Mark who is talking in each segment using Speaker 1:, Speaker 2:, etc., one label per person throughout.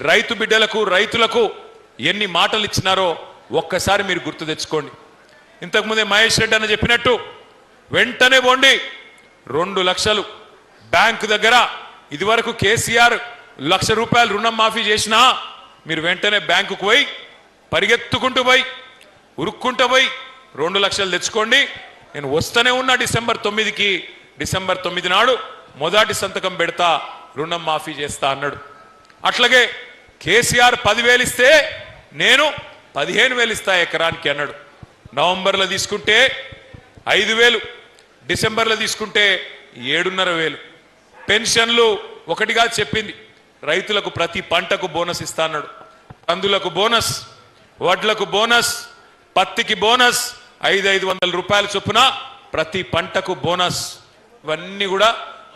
Speaker 1: రైతు బిడ్డలకు రైతులకు ఎన్ని మాటలు ఇచ్చినారో ఒక్కసారి మీరు గుర్తు తెచ్చుకోండి. ఇంతకుముందే మహేష్ రెడ్డి అన్న చెప్పినట్టు వెంటనే పోండి 2 లక్షలు బ్యాంకు దగ్గర. ఇదివరకు కేసీఆర్ ₹1,00,000 రుణం మాఫీ చేసినా మీరు వెంటనే బ్యాంకుకు పోయి పరిగెత్తుకుంటూ పోయి ఉరుక్కుంటూ పోయి 2 లక్షలు తెచ్చుకోండి. నేను వస్తూనే ఉన్నా డిసెంబర్ 9కి. డిసెంబర్ 9 నాడు మొదటి సంతకం పెడతా, రుణం మాఫీ చేస్తా అన్నాడు. అట్లాగే కేసీఆర్ 10,000 ఇస్తే నేను 15,000 ఇస్తా ఎకరానికి అన్నాడు. నవంబర్లో తీసుకుంటే 5,000, డిసెంబర్లో తీసుకుంటే 7,500. పెన్షన్లు ఒకటిగా చెప్పింది, రైతులకు ప్రతి పంటకు బోనస్ ఇస్తా అన్నాడు. కందులకు బోనస్, వడ్లకు బోనస్, పత్తికి బోనస్, 500 రూపాయల చొప్పున ప్రతి పంటకు బోనస్. ఇవన్నీ కూడా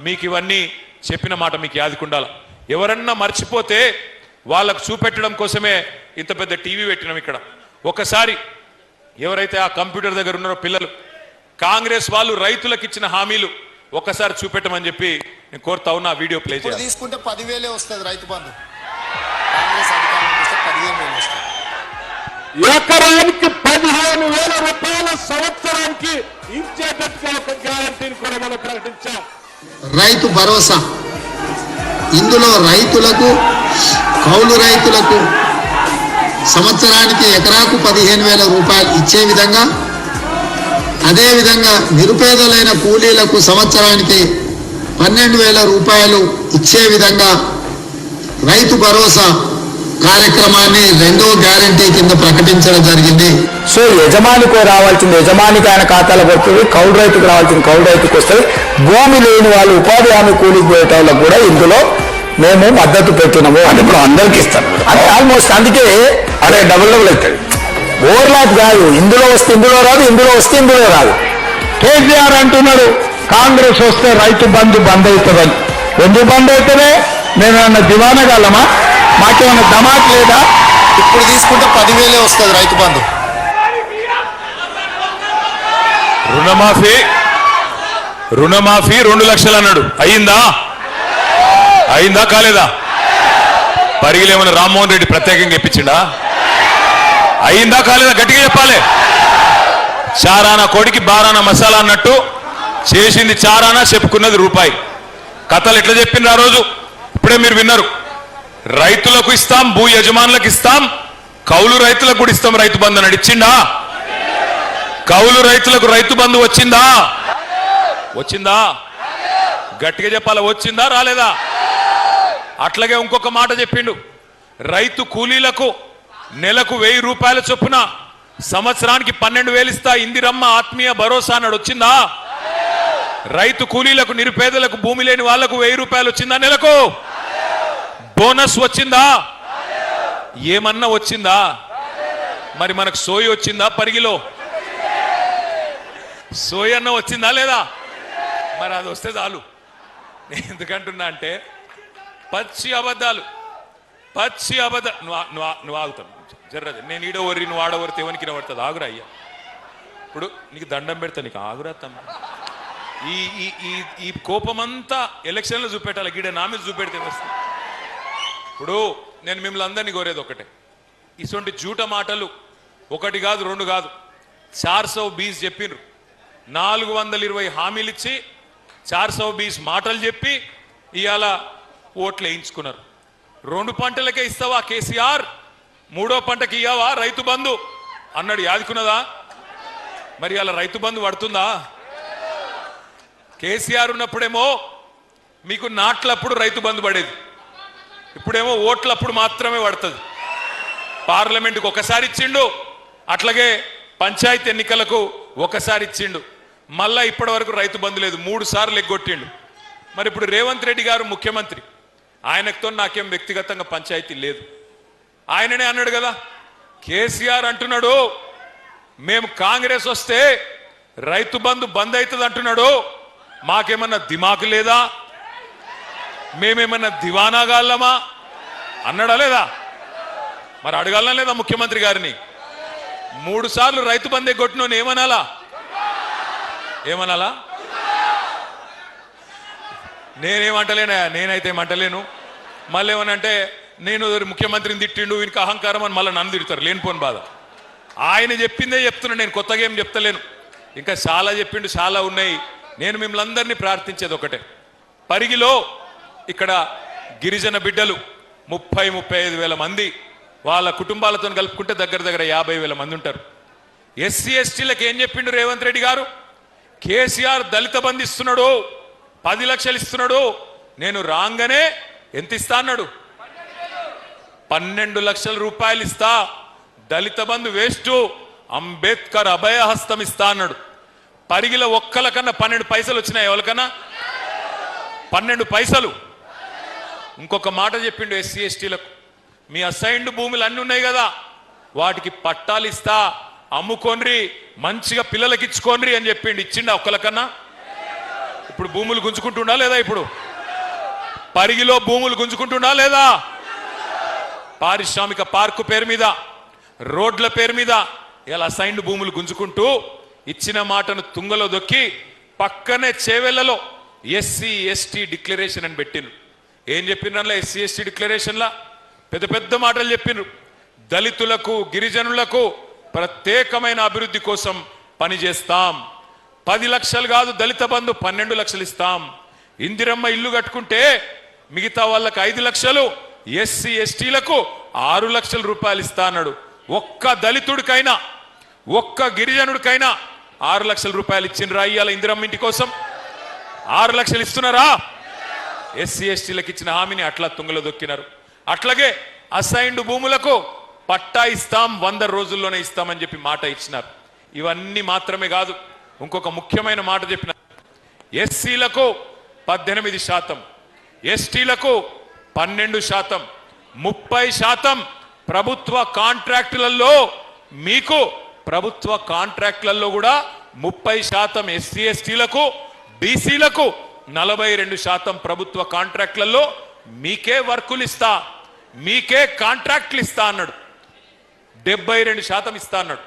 Speaker 1: మీకు ఇవన్నీ చెప్పిన మాట మీకు యాదికుండాల. ఎవరన్నా మర్చిపోతే వాళ్ళకు చూపెట్టడం కోసమే ఇంత పెద్ద టీవీ పెట్టినాం ఇక్కడ. ఒకసారి ఎవరైతే ఆ కంప్యూటర్ దగ్గర ఉన్నారో పిల్లలు, కాంగ్రెస్ వాళ్ళు రైతులకు ఇచ్చిన హామీలు ఒక్కసారి చూపెట్టమని చెప్పి నేను కోరుతా ఉన్నా. వీడియో ప్లే చేయాలి.
Speaker 2: తీసుకుంటే 10,000 వస్తుంది రైతు బంధు. కాంగ్రెస్ అధికారంలోకి వస్తే 15,000 వస్తుంది.
Speaker 3: ఎకరానికి 15,000 రూపాయల సంవత్సరానికి ఇచ్చేటట్టుగా ఒక గ్యారంటీని కూడా మనం ప్రకటించాం.
Speaker 2: రైతు భరోసా, ఇందులో రైతులకు, కౌలు రైతులకు సంవత్సరానికి ఎకరాకు 15,000 రూపాయలు ఇచ్చే విధంగా, అదేవిధంగా నిరుపేదలైన కూలీలకు సంవత్సరానికి 12,000 రూపాయలు ఇచ్చే విధంగా రైతు భరోసా కార్యక్రమాన్ని 2వ గ్యారంటీ కింద ప్రకటించడం జరిగింది.
Speaker 4: సో యజమానికి రావాల్సింది యజమానికి ఆయన ఖాతాలో పడుతుంది, కౌలు రైతుకు రావాల్సింది కౌలు రైతుకు వస్తుంది. భూమి లేని వాళ్ళు ఉపాధి హామీ కూలికి పోయేటోళ్ళకు కూడా ఇందులో మేము మద్దతు పెట్టినాము అని ఇప్పుడు అందరికి ఇస్తాను. అంటే ఆల్మోస్ట్ అందుకే అదే డబుల్ అవుతుంది. ఓవర్లాప్ కాదు, ఇందులో వస్తే ఇందులో రాదు, ఇందులో వస్తే ఇందులో రాదు.
Speaker 3: కేసీఆర్ అంటున్నాడు కాంగ్రెస్ వస్తే రైతు బంధు బంద్ అవుతుందని. ఎందుకు బంద్ అవుతుందే? మేమేమన్నా దివానగలమా? మాకేమన్నా దమాక్ లేదా?
Speaker 2: ఇప్పుడు తీసుకుంటే 10,000 వస్తుంది రైతు బంధు.
Speaker 1: రుణమాఫీ 2 లక్షలు అన్నాడు. అయిందా కాలేదా? పరిగిలేమన్నా రామ్మోహన్ రెడ్డి ప్రత్యేకంగా ఇప్పించిండా? అయిందా కాలేదా? గట్టిగా చెప్పాలి. చారానా కోడికి బారానా మసాలా అన్నట్టు చేసింది చారానా, చెప్పుకున్నది రూపాయి. కథలు ఎట్లా చెప్పిండ్రు ఆ రోజు? ఇప్పుడే మీరు విన్నారు. రైతులకు ఇస్తాం, భూ యజమానులకు ఇస్తాం, కౌలు రైతులకు కూడా ఇస్తాం రైతు బంధు అని ఇచ్చిండా? కౌలు రైతులకు రైతు బంధు వచ్చిందా? గట్టిగా చెప్పాలా, వచ్చిందా రాలేదా? అట్లాగే ఇంకొక మాట చెప్పిండు, రైతు కూలీలకు నెలకు 1,000 రూపాయల చొప్పున సంవత్సరానికి 12,000 ఇస్తా, ఇందిరమ్మ ఆత్మీయ భరోసా అన్నాడు. వచ్చిందా? రైతు కూలీలకు, నిరుపేదలకు, భూమి లేని వాళ్లకు 1,000 రూపాయలు వచ్చిందా నెలకు? బోనస్ వచ్చిందా? ఏమన్నా వచ్చిందా? మరి మనకు సోయి వచ్చిందా? పరిగిలో సోయి అన్న వచ్చిందా లేదా? మరి అది వస్తే చాలు. నేను ఎందుకంటున్నా అంటే పచ్చి అబద్ధాలు. నువ్వు ఆగుతాను జర్రది. నేను ఈడవరి, నువ్వు ఆడవరితే ఎవరికి పడుతుంది? ఆగురా అయ్యా, ఇప్పుడు నీకు దండం పెడతా, నీకు ఆగురా తమ్మ. ఈ కోపమంతా ఎలక్షన్లో చూపెట్టాలి, గీడ నా మీద చూపెడితే వస్తుంది. ఇప్పుడు నేను మిమ్మల్ని అందరినీ కోరేది ఒకటే, ఇటువంటి జూట మాటలు 1 కాదు 2 కాదు, 420 చెప్పిండ్రు. 420 హామీలు ఇచ్చి 420 మాటలు చెప్పి ఇవాళ ఓట్లు వేయించుకున్నారు. 2 పంటలకే ఇస్తావా కేసీఆర్, 3వ పంటకి ఇయ్యావా రైతు బంధు అన్నాడు. యాదుకున్నదా? మరి అలా రైతు బంధు పడుతుందా? కేసీఆర్ ఉన్నప్పుడేమో మీకు నాట్లప్పుడు రైతు బంధు పడేది, ఇప్పుడేమో ఓట్లప్పుడు మాత్రమే పడుతుంది. పార్లమెంటుకు ఒకసారి ఇచ్చిండు, అట్లాగే పంచాయతీ ఎన్నికలకు ఒకసారి ఇచ్చిండు. మళ్ళా ఇప్పటి వరకు రైతు బంధు లేదు, 3 సార్లు ఎగ్గొట్టిండు. మరి ఇప్పుడు రేవంత్ రెడ్డి గారు ముఖ్యమంత్రి, ఆయనతో నాకేం వ్యక్తిగతంగా పంచాయతీ లేదు. ఆయననే అన్నాడు కదా, కేసీఆర్ అంటున్నాడు మేము కాంగ్రెస్ వస్తే రైతు బంధు బంద్ అవుతుంది అంటున్నాడు. మాకేమన్నా దిమాకు లేదా? మేమేమన్నా దివానాగాళ్ళమా అన్నాడా లేదా? మరి అడగాలనా లేదా ముఖ్యమంత్రి గారిని? 3 సార్లు రైతు బంధు ఎగ్గొట్టినోని ఏమనాలా? నేనేమంటలేనా? నేనైతే ఏమంటలేను. మళ్ళీ ఏమనంటే నేను ముఖ్యమంత్రిని తిట్టిండు వీనికి అహంకారం అని మళ్ళీ నన్ను తిడతారు లేనిపోని బాధ. ఆయన చెప్పిందే చెప్తున్నా, నేను కొత్తగా ఏం చెప్తలేను. ఇంకా చాలా చెప్పిండు, చాలా ఉన్నాయి. నేను మిమ్మల్ని అందరినీ ప్రార్థించేది ఒకటే, పరిగిలో ఇక్కడ గిరిజన బిడ్డలు 30-35 వేల మంది, వాళ్ళ కుటుంబాలతో కలుపుకుంటే దగ్గర 50 వేల మంది ఉంటారు. ఎస్సీ ఎస్టీలకు ఏం చెప్పిండు రేవంత్ రెడ్డి గారు? కేసీఆర్ దళిత బంధు ఇస్తున్నాడు, 10 లక్షలు ఇస్తున్నాడు. నేను రాగానే ఎంత ఇస్తా అన్నాడు? 12 లక్షల రూపాయలు ఇస్తా. దళిత బంధు వేస్ట్, అంబేద్కర్ అభయహస్తం ఇస్తా అన్నాడు. పరిగిల ఒక్కల కన్నా 12 పైసలు వచ్చినాయి. ఎవరికన్నా 12 పైసలు. ఇంకొక మాట చెప్పిండు ఎస్సీ ఎస్టీలకు, మీ అసైన్డ్ భూములు అన్ని ఉన్నాయి కదా, వాటికి పట్టాలు ఇస్తా, అమ్ముకోన్రి, మంచిగా పిల్లలకి ఇచ్చుకోన్రి అని చెప్పిండు. ఇచ్చిండా ఒక్కలకన్నా? ఇప్పుడు భూములు గుంజుకుంటుండా లేదా? ఇప్పుడు పరిగిలో భూములు గుంజుకుంటుండా లేదా? పారిశ్రామిక పార్కు పేరు మీద, రోడ్ల పేరు మీద ఇలా అసైన్డ్ భూములు గుంజుకుంటూ ఇచ్చిన మాటను తుంగలో దొక్కి పక్కనే చేవెళ్లలో ఎస్సీ ఎస్టీ డిక్లరేషన్ అని పెట్టిండ్రు. ఏం చెప్పినట్లా ఎస్సీ ఎస్టీ డిక్లరేషన్లా పెద్ద పెద్ద మాటలు చెప్పిండ్రు. దళితులకు గిరిజనులకు ప్రత్యేకమైన అభివృద్ధి కోసం పనిచేస్తాం. 10 లక్షలు కాదు దళిత బంధు 12 లక్షలు ఇస్తాం. ఇందిరమ్మ ఇల్లు కట్టుకుంటే మిగతా వాళ్ళకి 5 లక్షలు, ఎస్సీ ఎస్టీలకు 6 లక్షల రూపాయలు ఇస్తా అన్నాడు. ఒక్క దళితుడికైనా ఒక్క గిరిజనుడికైనా 6 లక్షల రూపాయలు ఇచ్చిండ్రా ఇయ్యాల ఇందిరమ్మ ఇంటి కోసం? 6 లక్షలు ఇస్తున్నారా? ఎస్సీ ఎస్టీలకు ఇచ్చిన హామీని అట్లా తుంగలో దొక్కినారు. అట్లాగే అసైన్డ్ భూములకు పట్టా ఇస్తాం, 100 రోజుల్లోనే ఇస్తామని చెప్పి మాట ఇచ్చినారు. ఇవన్నీ మాత్రమే కాదు, ఇంకొక ముఖ్యమైన మాట చెప్పిన, ఎస్సీలకు 18%, ఎస్టీలకు 12%, 30% ప్రభుత్వ కాంట్రాక్టులలో, మీకు ప్రభుత్వ కాంట్రాక్టులలో కూడా 30% ఎస్సీ ఎస్టీలకు, బీసీలకు 42% ప్రభుత్వ కాంట్రాక్టులలో మీకే వర్కులు ఇస్తా, మీకే కాంట్రాక్టులు ఇస్తా అన్నాడు. 72% ఇస్తా అన్నాడు.